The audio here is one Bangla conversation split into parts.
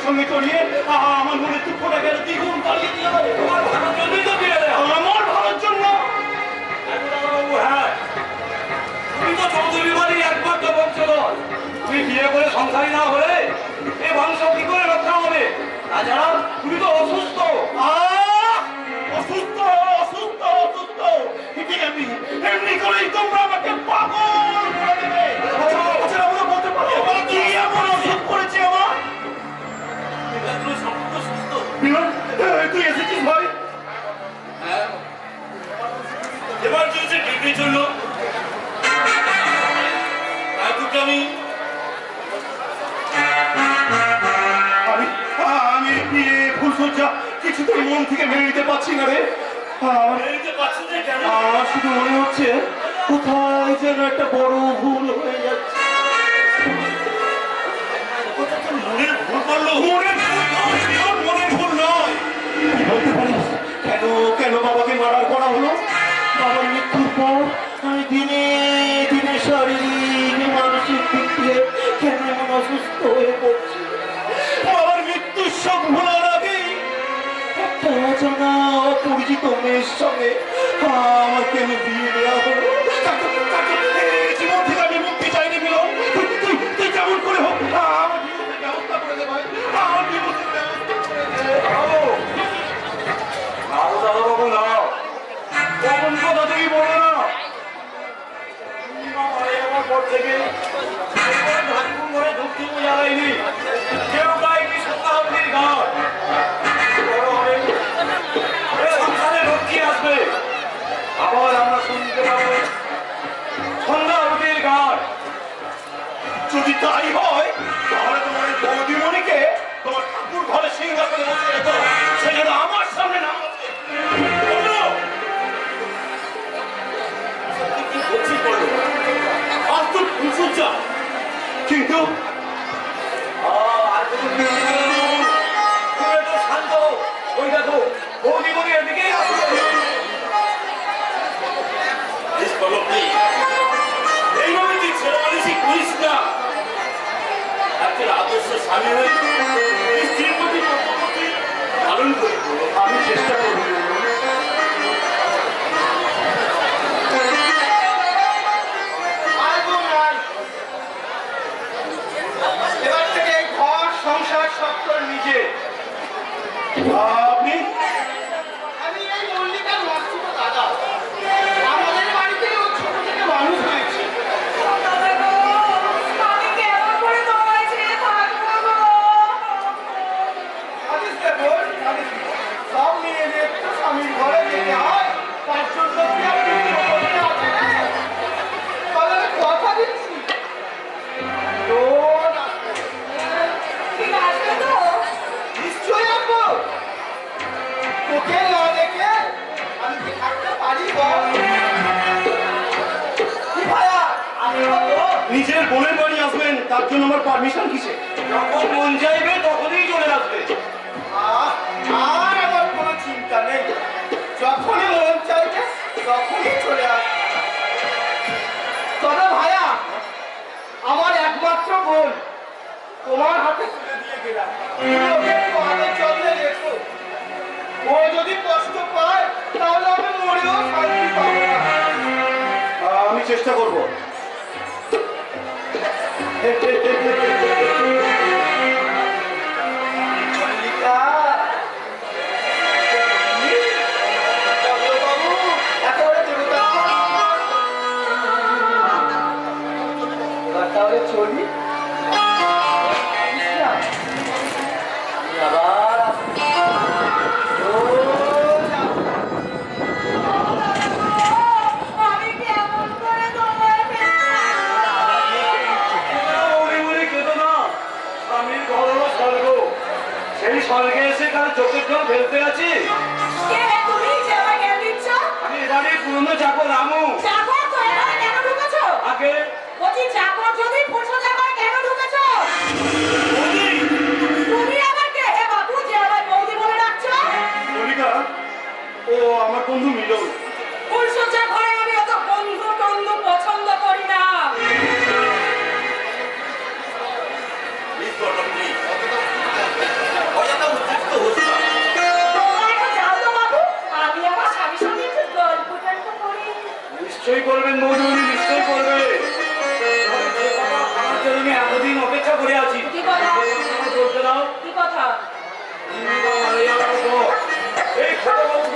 সঙ্গে চড়িয়ে আমার মনে দুঃখটা গেল দ্বিগুণ বাড়িয়ে দিল। তোমার ভালোর জন্যই তো বিয়ে দেয়। আমার ভালোর জন্য। হ্যাঁ, তুমি তো চৌধুরী বাড়ির একমাত্র বংশধর। তুমি বিয়ে করে সংসারী না হলে এ বংশ কি করে রক্ষা হবে? তাছাড়া তুমি তো অসুস্থ। অসুস্থ অসুস্থ অসুস্থ এমনি করেই তোমরা আমাকে পাগল করে দেবে। আচ্ছা আমরা বলতে পারো কি এমন অসুখ করেছে আমার? বিমান তুই এসেছিস ভাই? হ্যাঁ, এবার চলছে ডিগ্রির জন্য। আমি আমি বিয়ে ফুলসজ্জা কিছুতেই মন থেকে মেনে নিতে পারছি না রে। আমার শুধু মনে হচ্ছে কোথায় যেন একটা বড় ভুল হয়ে যাচ্ছে। মনের ভুল নয়, বলতে পারিস কেন কেন বাবাকে মার্ডার করা হলো? বাবার মৃত্যুর পর আমি দিনে দিনে শারীরিক মানসিক দিক দিয়ে কেন এমন অসুস্থ হয়ে পড়ছি? বাবার মৃত্যুর শোক ভোলার আগেই একটা অজানা অপরিচিত মেয়ের সঙ্গে আমার কেন বিয়ে দেওয়া হলো? জীবন থেকে আমি মুক্তি চাইনি মিলন। তুই কেমন করে হোক আমার জীবনের ব্যবস্থা করে দে ভাই, আমার জীবনের ব্যবস্থা করে দে। কথা থেকে বলো না। আমার পর থেকে ঘরে ঢুকতে জ্বালাইনি, কেউ গাইনি সত্যাবতীর গান। সংসারে লক্ষ্মী আসবে, আবার আমরা শুনতে পাবো সন্ধ্যাবতীর গান। যদি তাই হয় তাহলে তোমার বৌদিমণিকে তোমার ঠাকুর ঘরে সিংহাসনে বসে রেখো, সে যেন আমার সামনে নাম আছে। কিন্তু শান্ত ওই দেখো বৌদিমণি এদিকেই আসবে। এইভাবে তুই ছেলে মানুষই করিস না। একটা আদর্শ স্বামী হয়ে স্ত্রীর প্রতি পালন করে আমি চেষ্টা করব। এবার থেকে ঘর সংসার সব তোর নিজে। আপনি? আমি এই মল্লিকার মাসিমা দাদা। আমাদের বাড়িতে ও ছোট থেকে মানুষ হয়েছে। আমি কেমন করে তোমায় ছেড়ে থাকবো গো? সব মেয়েদের তো স্বামীর ঘরে যেতে হয়, তার জন্য কি আপনি করতে আছে? তাহলে আমি কথা দিচ্ছি রোজ আসবো। ঠিক আসবে তো? নিশ্চয়ই আসবো। তোকে না দেখে আমি কি থাকতে পারি বল? কি ভাইয়া আসবো তো? নিজের বোনের বাড়ি আসবেন, তার জন্য আমার পারমিশন কিসে? যখন মন চাইবে তখনই চলে আসবে। আর আমার কোনো চিন্তা নেই, যখনই মন চাইবে তখনই চলে আসবে। তবে ভাইয়া আমার একমাত্র বোন তোমার হাতে তুলে দিয়ে গেলাম, তুমি ওকে একটু আদর যত্নে রেখো। ও যদি কষ্ট পায় তাহলে আমি মরেও শান্তি পাবো না। আমি চেষ্টা করব। মল্লিকা, বাবু একেবারে তাহলে চলি। আবার আমি কেমন করে তোমায় স্বামীর ঘর হলো স্বর্গ, সেই স্বর্গে এসে কারো চোখের জল ফেলতে আছি। কে তুমি যে আমায় জ্ঞান দিচ্ছ? আমি এবারই পুরনো চাকর রামু। চাকর তো এখানে কেন ঢুকেছো? আগে বলছি চাকর যদি ফুলসজ্জা করে কেন ঢুকেছো? তুমি আবার কে হে বাবু যে আমায় বৌদি বলে ডাকছো? মল্লিকা, ও আমার বন্ধু মিলন। ফুলসজ্জার ঘরে আমি অত বন্ধু টন্ধু পছন্দ করি না। প্লিজ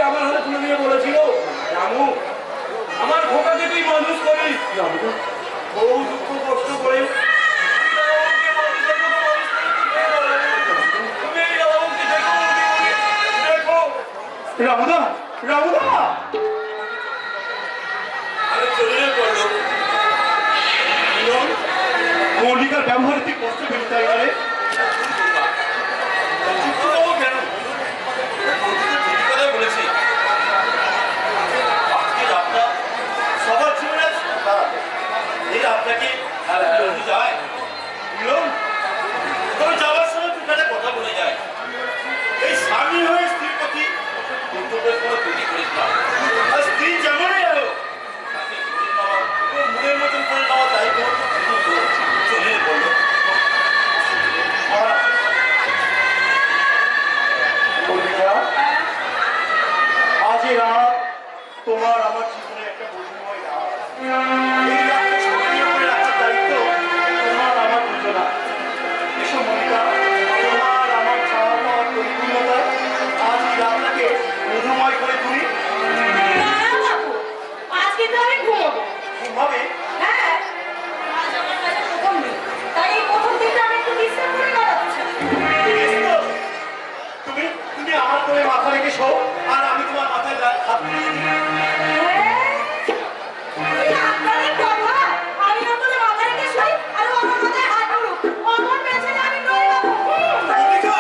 আমার হাতে তুলে দিয়ে বলেছিল, রামু আমার খোকাকে তুই মানুষ করিস, বহু দুঃখ কষ্ট করে রামুদা, রামুদা, আমি চলে পড়লো। মল্লিকার ব্যবহারে তুই কষ্ট পেলি তাই বলে? কেন ঠিকই কথা বলেছি। আজকে রাতটা সবার জীবনে এই রাতটাকে যায়, তবে যাওয়ার সময় তুই একটা কথা বলে যায়, এই স্বামী হয়ে স্ত্রীর প্রতি কর্তব্যের কোনো ত্রুটি করিস না। আর স্ত্রী যেমনই এলো তাকে মনের মতন করে নেওয়া দায়িত্ব চলে পড়লো। মল্লিকা, আজ এই রাত তোমার আমার জীবনে একটা বন্ধুময় রাত। এই রাতটা সঙ্গী করে রাখার দায়িত্ব তোমার আমার দুজনা। এসব মল্লিকা, তোমার আমার চাওয়া পাওয়ার পরিপূর্ণতা আজ এই রাতটাকে মধুময় করে তুলি। না বাবু, আজকে তো আমি ঘুমোবো। ভাবে হ্যাঁ, আজ আমার কাছে প্রথম দিন, তাই এই প্রথম দিনটা আমি একটু বিশ্রাম করে কাটাচ্ছি। তুমি তুমি আমার কোলে মাথা রেখে শো, আর আমি তোমার মাথায় হাত দিয়ে দিই। আপনাদের কথা, আমি আপনাদের মাথায় রেখে শুই, আর ও আমার মাথায় হাত ধরুক। অমন বেঁচে আমি নই বাবু। মল্লিকা,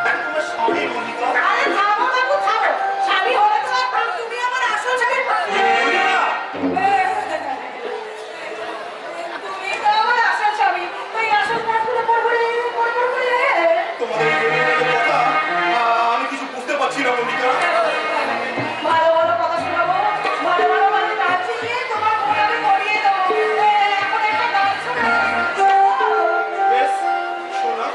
আমি তোমার স্বামী মল্লিকা। আরে থামো বাবু, থামো। স্বামী হলে তো আর তুমি আমার আসল স্বামী। মল্লিকা, তুমি তো আমার আসল স্বামী। ওই আসল কাজগুলো পড়বড়ে। তোমাদের এই কথা আমি কিছু বুঝতে পারছি না মল্লিকা। ভালো ভালো কথা শোনাবো, ভালো ভালো ভালো গান শিখিয়ে তোমার মনে আমি করিয়ে দেবো। এখন একটা গান শোনাবো। বেশ, শোনা।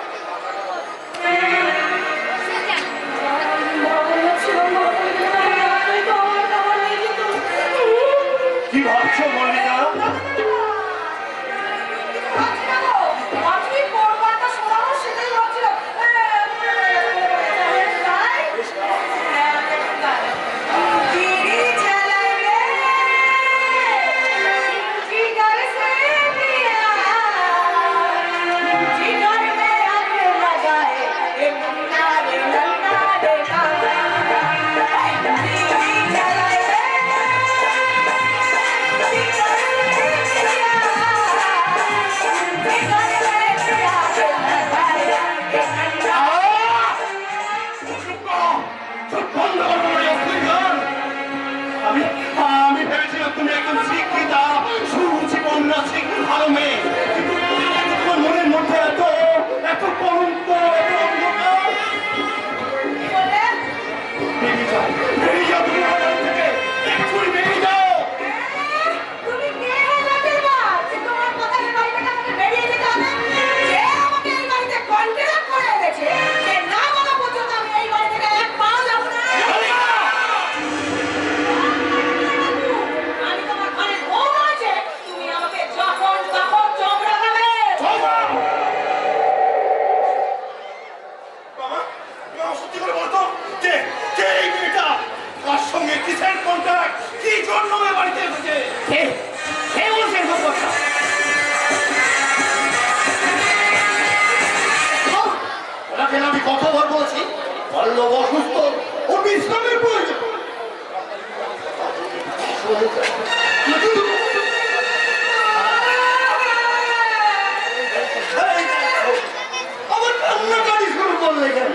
কি ভাবছো মল্লিকা? আমি ভেবেছিলাম তুমি একদম শিক্ষিতা, সুরুচি কন্যাশ্রী, ভালো মেয়ে, কিন্তু তোমার মনের মধ্যে এত এত কলঙ্ক, এত অন্ধকার। বেরিয়ে যাও, বেরিয়ে যাও তুমি আমার বাড়ি থেকে, এক্ষুনি বেরিয়ে যাও। তুমি কে হতে পার যে তোমার কথা এই বাড়ি থেকে আমাকে বেরিয়ে যেতে হবে? যে আমাকে এই বাড়িতে কন্ট্রাক্ট করে এনেছে, সে না বলা পর্যন্ত আমি এই বাড়ি থেকে এক পাও যাব না। আমি তোমার ঘরে বউ আছে, তুমি আমাকে যখন তখন চোখ রাখাবে। বাবা, বাবা, সত্যি করে বলতো, কে কে এই মেয়েটা? কার সঙ্গে কিসের কন্ট্যাক্ট? কি জন্য আমার বাড়িতে এসেছে? কে বলছে এসব কথা? ওনাকে আমি কতবার বলছি, পল্লব অসুস্থ, ও বিশ্রামের প্রয়োজন। আবার কান্নাকাটি শুরু করলে কেন?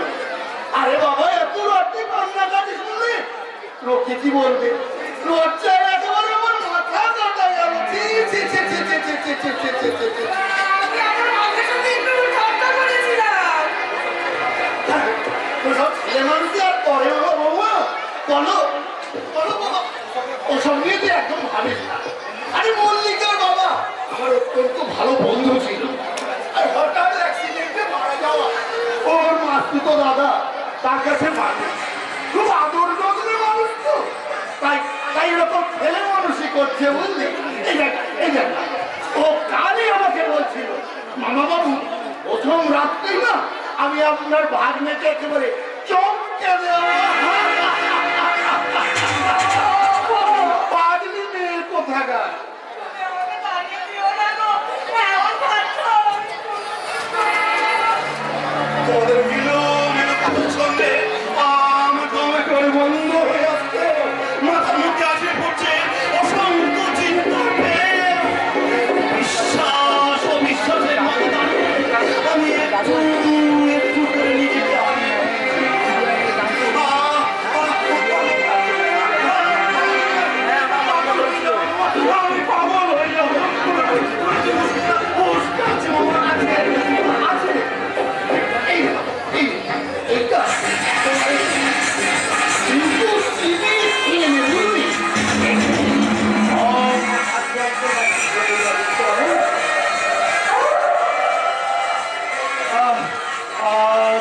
আরে বাবা, এত রাত্রে কান্নাকাটি শুনলে লোকে কি বলবে? লজ্জায় একেবারে আমার মাথা কাটা গেল। ছি, ছি, ছি, ছি, ছি, ছি, ছি, ছি, ছি, ছি, ছি, ছি। আমি আমার মাকে সাথে একটু ঠাট্টা করেছিলাম। ওসব ছেলে মানুষই আর করে বাবা, বৌমা? বলো, বলো বাবা, ওসব নিয়ে তুই একদম ভাবিস না। আরে মল্লিকার বাবা আমার অত্যন্ত ভালো বন্ধু ছিল, আর হঠাৎ অ্যাক্সিডেন্টে মারা যাওয়া ওর মাসতুতো দাদা তার কাছে মানুষ, খুব আদর যত্নে মানুষ তো, তাই তাই এরকম ছেলে মানুষই করছে, বুঝলি? এই দেখ, ও কালই আমাকে বলছিল, মামা বাবু প্রথম রাত্রেই না আমি আপনার ভাগ্নেকে একেবারে চমকে দেওয়া। তোমাদের মিলো মিলো কথার সঙ্গে আমার দমে করে বন্ধ হয়ে আসছে, মাথার মধ্যে আসে পড়ছে অসংখ্য চিন্তা, বিশ্বাস ও বিশ্বাসের মাঝে দাঁড়িয়ে আমি একটু একটু করে নিজেকে আমি পাগল হয়ে যাবো।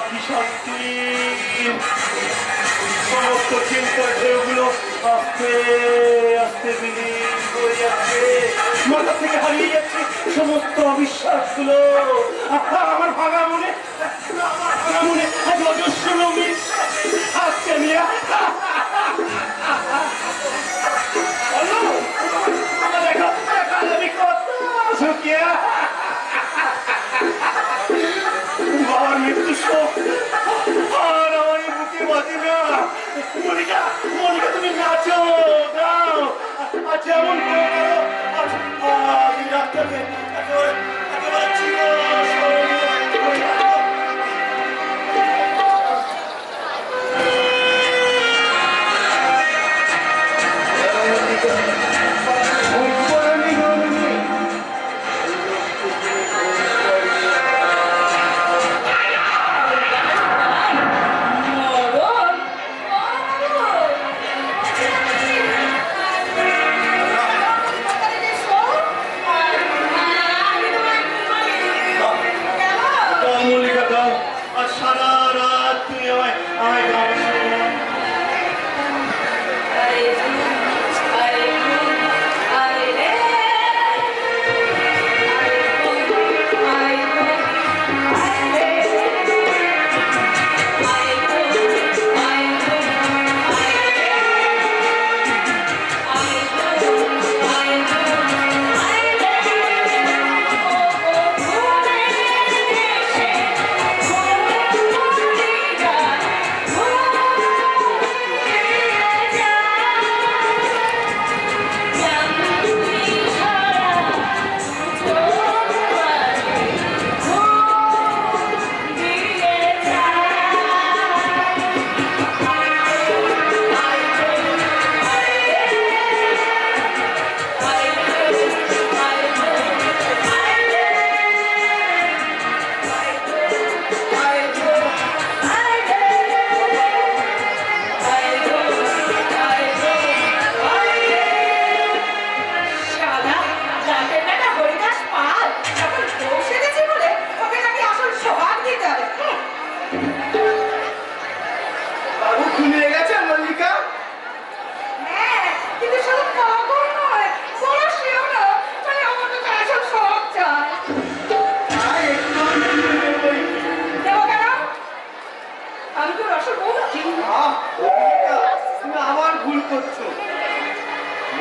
কি শান্তি, সমস্ত চিন্তার ঢেউগুলো আস্তে আস্তে বিলীন হয়ে যাচ্ছে, মাথা থেকে হারিয়ে যাচ্ছে সমস্ত অবিশ্বাসগুলো। আমার ভাঙা মনে আজ অজস্র রঙিন আসছে মিয়া। দেখো আমি কত সুখিয়া, বাবার মৃত্যু শোক আর আমার বুকে বাজে না। মনিকা মনিকা তুমি নাচো গাও, আচ্ছা এমন করে করো আজ এই রাতটাকে একেবারে একেবারে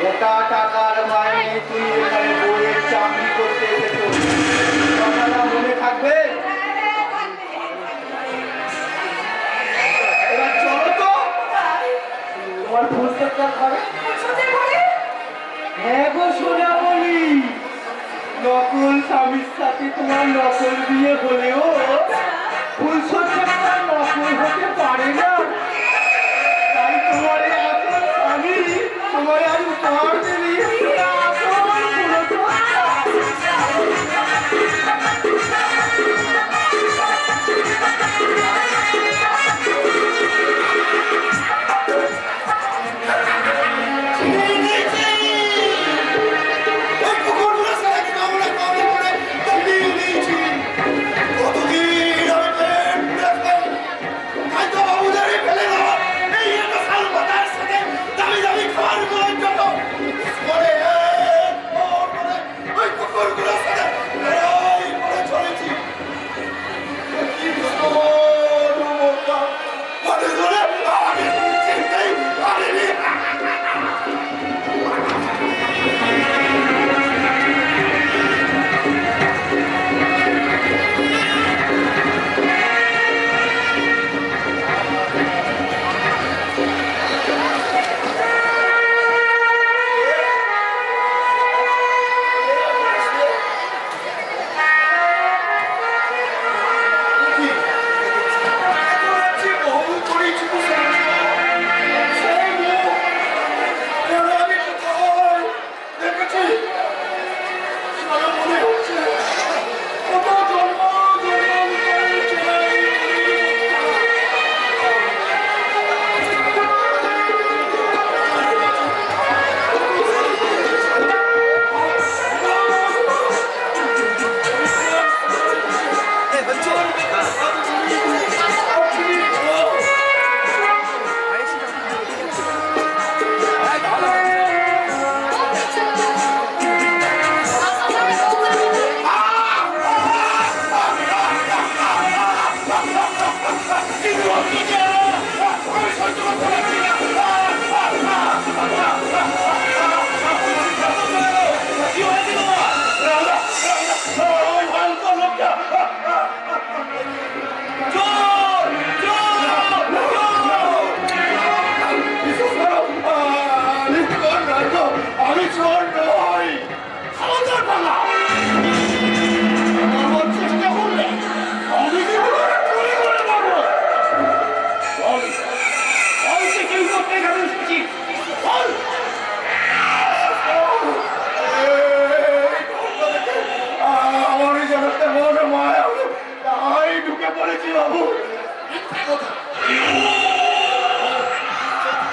মোটা টাকার মাইনে তুমি এখানে বইয়ের চাকরি করতে এসেছো, কথাটা মনে থাকবে। এবার চলো তো তোমার ফুলসজ্জার ঘরে। হ্যাঁ গো সোনা বলি, নকল স্বামীর সাথে তোমার নকল বিয়ে হলেও ফুলসজ্জাটা নকল হতে পারে না। তাই তোমার আসল স্বামী তোমার আজ উপহার দেবে আসল কতদিন আমি পেট ব্যথা, খাইতে বাবুদের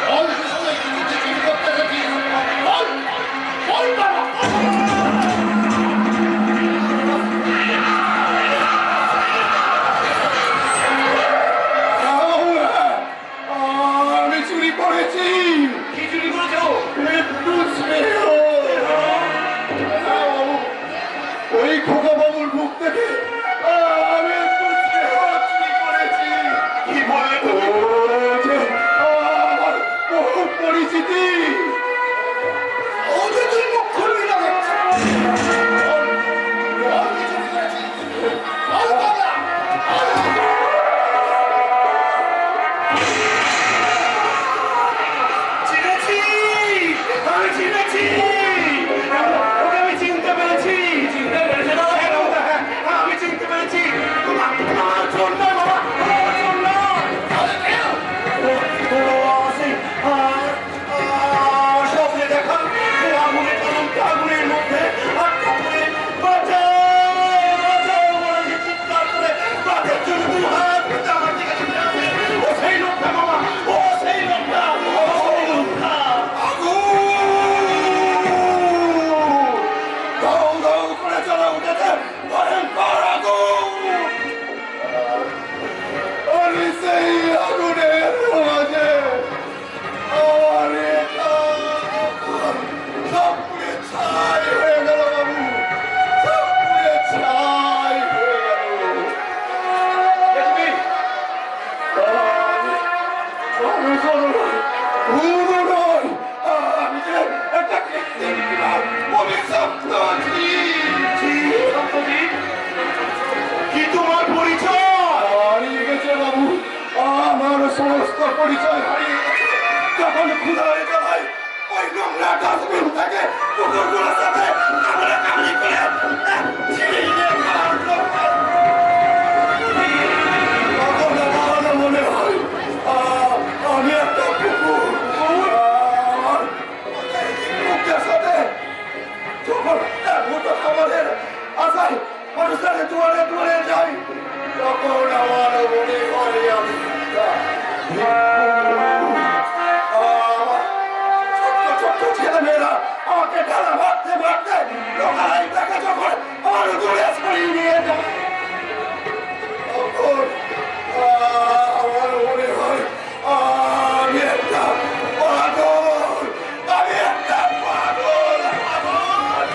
বল কি সময় কি নিচে চিনি করতে এসেছিস? বল, বল বাবা। আমি চুরি করেছি। কি চুরি করেছো? একটু স্নেহ। ওই খোকা বাবুর মুখ থেকে আমি একটু স্নেহ চুরি করেছি। কি বললে তুমি? ও যে আমার বহু পরিচিতি। ও যে তুই মুখ খুলবি না দেখছি। বল কি চুরি করেছিস? বল বাবা। চিনেছি, আমি চিনেছি, ওকে আমি চিনতে পেরেছি। চিনতে পেরেছি না? হ্যাঁ, আমি চিনতে পেরেছি। আমার জন্য বাবা, আমার জন্য। স্বপ্নে দেখা আগুনের কলমটা আগুনের মধ্যে আটকা পড়ে বাঁচাও, বাঁচাও বলে চিৎকার করে বাঁচার জন্য দু হাত পেতে আমার দিকে ছুটে আসে। ও সেই লোকটা বাবা, ও সেই লোকটা, ও সেই লোকটা। দাউ দাউ করে জ্বলা উঠেছে ভয়ঙ্কর আগুন। আমি সেই আগুনের মাঝে আমার এটা সব পুড়ে ছাই হয়ে গেল বাবু, সব পুড়ে ছাই হয়ে গেল। দেখবি? আমি কোনো নই, ভুলো নই, আমি যে একটা কৃত্রিম বিমান, অভিশপ্ত জীব। কি তোমার পরিচয়? হারিয়ে গেছে বাবু, আমার সমস্ত পরিচয় হারিয়ে গেছে। যখন ক্ষুধায় জ্বালায় ওই নোংরা ডাস্টবিন থেকে কুকুরগুলোর সাথে কামড়াকামড়ি করে ছিঁড়ে খাওয়ার লোককে তখন আমার মনে হয় আমি একটা কুকুর। আমার কুকুরের সাথে যখন এক মুঠো খাবারের আশায় মানুষের দুয়ারে দুয়ারে যাই, তখন আমার মনে হয় আমি ছোট্ট ছোট্ট ছেলেমেয়েরা আমাকে ঢালা মারতে মারতে লোকালাই তাকে যখন আমার দূরে সরিয়ে নিয়ে যায়, তখন আমার মনে হয় আমি একটা পাগল, আমি একটা পাগল, পাগল,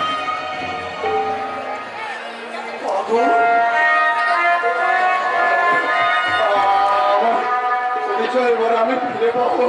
পাগল। আমার পরিচয় এবার আমি ফিরে পাবো।